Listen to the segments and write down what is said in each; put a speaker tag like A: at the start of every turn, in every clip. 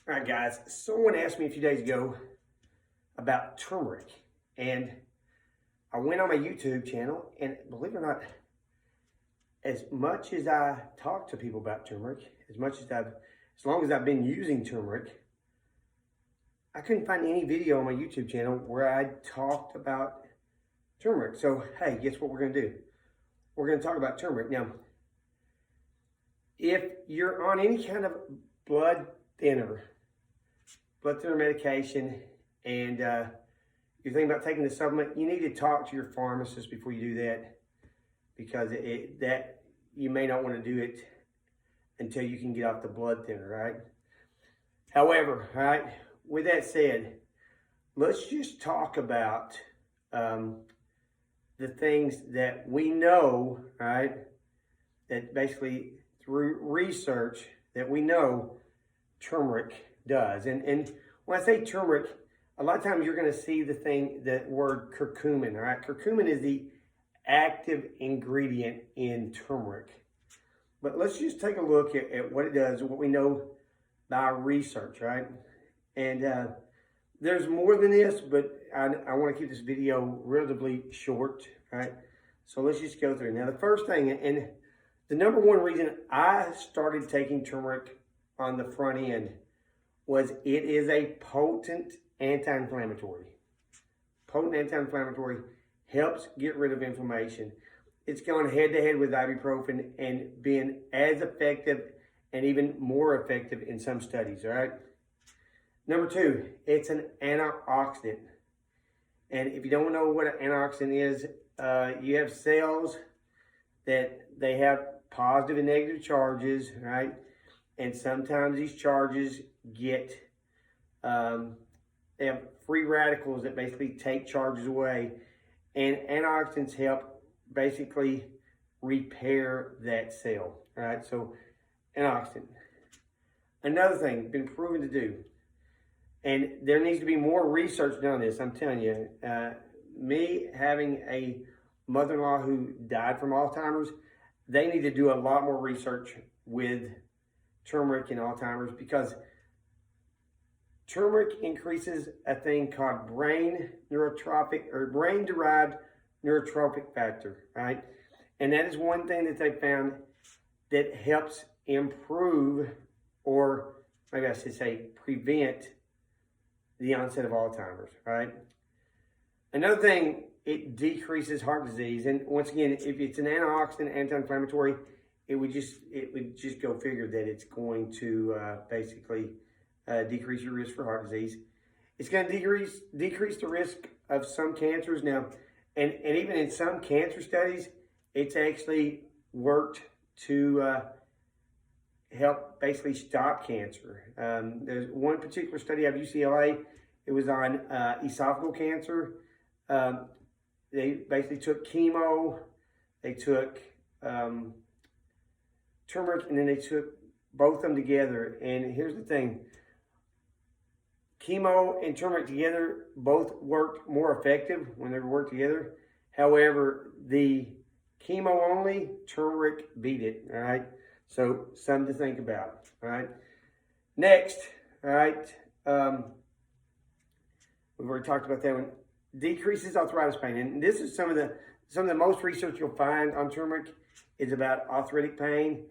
A: All right, guys, someone asked me a few days ago about turmeric, and I went on my YouTube channel, and believe it or not, as much as I talk to people about turmeric, as long as I've been using turmeric, I couldn't find any video on my YouTube channel where I talked about turmeric. So, hey, guess what we're going to do? We're going to talk about turmeric. Now, if you're on any kind of blood thinner medication, and you're thinking about taking the supplement, you need to talk to your pharmacist before you do that, because you may not want to do it until you can get off the blood thinner, right? However, right, with that said, let's just talk about the things that we know, right, that basically through research that we know turmeric does. And when I say turmeric, a lot of times you're going to see the word curcumin, all right? Curcumin is the active ingredient in turmeric. But let's just take a look at what it does, what we know by research, right? And there's more than this, but I want to keep this video relatively short, right? So let's just go through. Now, the first thing, and the number one reason I started taking turmeric on the front end was it is a potent anti-inflammatory. Potent anti-inflammatory, helps get rid of inflammation. It's gone head-to-head with ibuprofen and been as effective and even more effective in some studies, all right? Number two, it's an antioxidant. And if you don't know what an antioxidant is, you have cells that they have positive and negative charges, right? And sometimes these charges get, they have free radicals that basically take charges away. And antioxidants help basically repair that cell, right? So antioxidant. Another thing, been proven to do, and there needs to be more research done on this, I'm telling you. Me having a mother-in-law who died from Alzheimer's, they need to do a lot more research with turmeric and Alzheimer's, because turmeric increases a thing called brain-derived neurotrophic factor, right? And that is one thing that they found that helps improve, or maybe I should say prevent, the onset of Alzheimer's, right? Another thing, it decreases heart disease. And once again, if it's an antioxidant, anti-inflammatory, it would just go figure that it's going to basically decrease your risk for heart disease. It's going to decrease the risk of some cancers. Now, and even in some cancer studies, it's actually worked to help basically stop cancer. There's one particular study out of UCLA. It was on esophageal cancer. They basically took chemo, they took turmeric, and then they took both of them together. And here's the thing. Chemo and turmeric together both worked more effective when they worked together. However, the chemo only, turmeric beat it, all right? So something to think about, all right? Next, all right, we've already talked about that one. Decreases arthritis pain. And this is some of the most research you'll find on turmeric is about arthritic pain.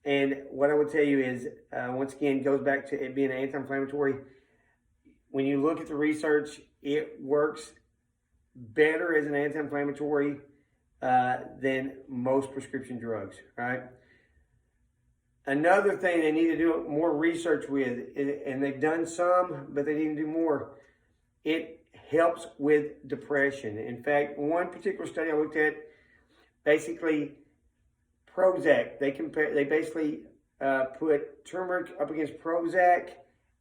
A: And what I would tell you is, once again, goes back to it being anti-inflammatory. When you look at the research, it works better as an anti-inflammatory than most prescription drugs, right? Another thing they need to do more research with, and they've done some, but they need to do more, it helps with depression. In fact, one particular study I looked at, basically Prozac, they basically put turmeric up against Prozac,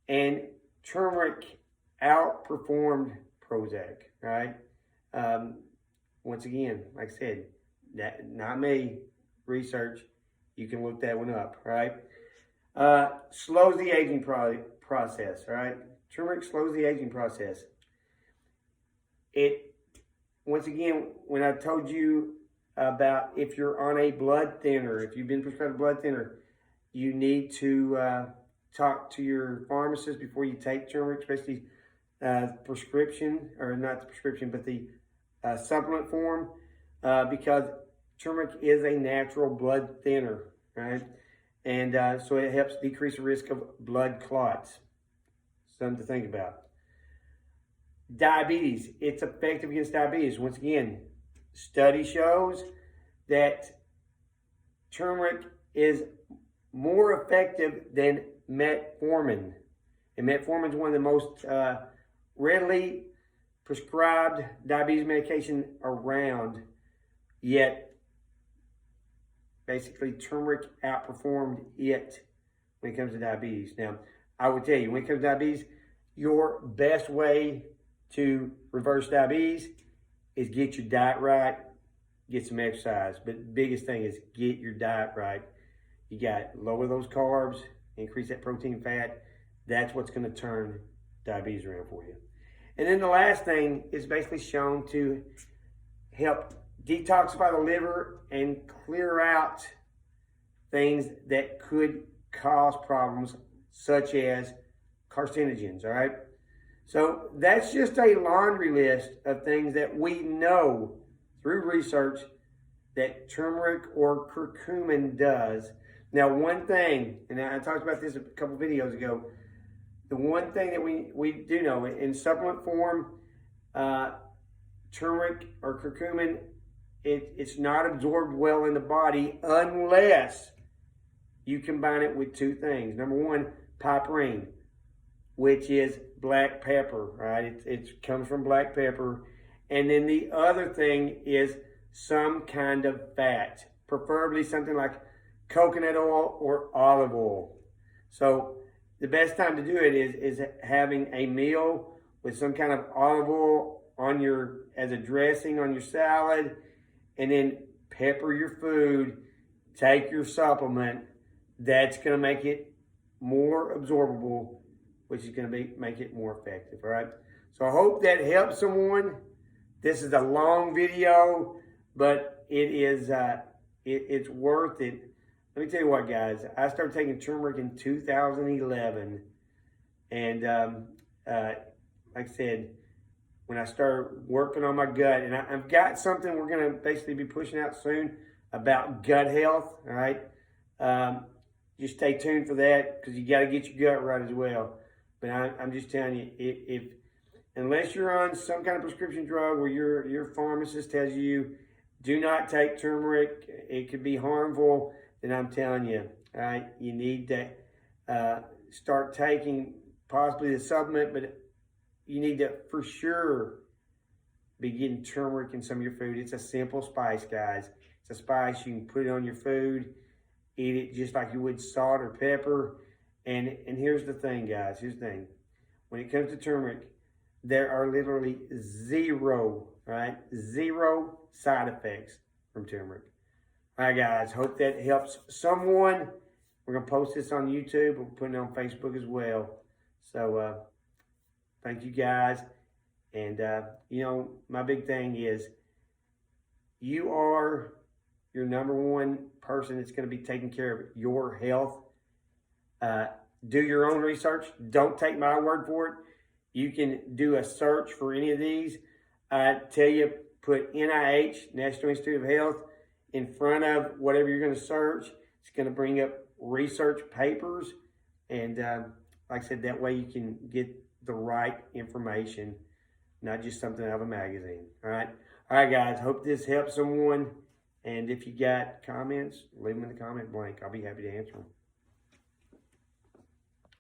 A: and turmeric outperformed Prozac, right? Once again, like I said, that not me, research. You can look that one up, right? Slows the aging process, right? Turmeric slows the aging process. Once again, when I told you about if you're on a blood thinner, if you've been prescribed a blood thinner, you need to talk to your pharmacist before you take turmeric, especially prescription, or not the prescription, but the supplement form, because turmeric is a natural blood thinner, right? And so it helps decrease the risk of blood clots. Something to think about. Diabetes, it's effective against diabetes. Once again, study shows that turmeric is more effective than metformin. And metformin is one of the most readily prescribed diabetes medication around, yet basically turmeric outperformed it when it comes to diabetes. Now, I would tell you, when it comes to diabetes, your best way to reverse diabetes is get your diet right, get some exercise. But the biggest thing is get your diet right. You got to lower those carbs, increase that protein fat. That's what's going to turn diabetes around for you. And then the last thing is basically shown to help detoxify the liver and clear out things that could cause problems, such as carcinogens, all right? So that's just a laundry list of things that we know through research that turmeric or curcumin does. Now, one thing, and I talked about this a couple videos ago, the one thing that we do know, in supplement form, turmeric or curcumin, it's not absorbed well in the body unless you combine it with two things. Number one, piperine, which is black pepper, right? It comes from black pepper. And then the other thing is some kind of fat, preferably something like coconut oil or olive oil. So the best time to do it is having a meal with some kind of olive oil on as a dressing on your salad, and then pepper your food, take your supplement. That's going to make it more absorbable, which is going to make it more effective, all right? So I hope that helps someone. This is a long video, but it is it's worth it. Let me tell you what, guys. I started taking turmeric in 2011, and like I said, when I started working on my gut, and I've got something we're going to basically be pushing out soon about gut health, all right? Just stay tuned for that, because you got to get your gut right as well. But I'm just telling you, if unless you're on some kind of prescription drug where your pharmacist tells you do not take turmeric, it could be harmful, then I'm telling you, all right, you need to start taking possibly the supplement, but you need to for sure be getting turmeric in some of your food. It's a simple spice, guys. It's a spice. You can put it on your food, eat it just like you would salt or pepper. And here's the thing, guys. Here's the thing. When it comes to turmeric, there are literally zero side effects from turmeric. All right, guys. Hope that helps someone. We're going to post this on YouTube. We're putting it on Facebook as well. So, thank you, guys. And, you know, my big thing is you are your number one person that's going to be taking care of your health. Do your own research. Don't take my word for it. You can do a search for any of these. I tell you, put NIH, National Institute of Health, in front of whatever you're going to search. It's going to bring up research papers. And like I said, that way you can get the right information, not just something out of a magazine. All right, guys. Hope this helps someone. And if you got comments, leave them in the comment blank. I'll be happy to answer them.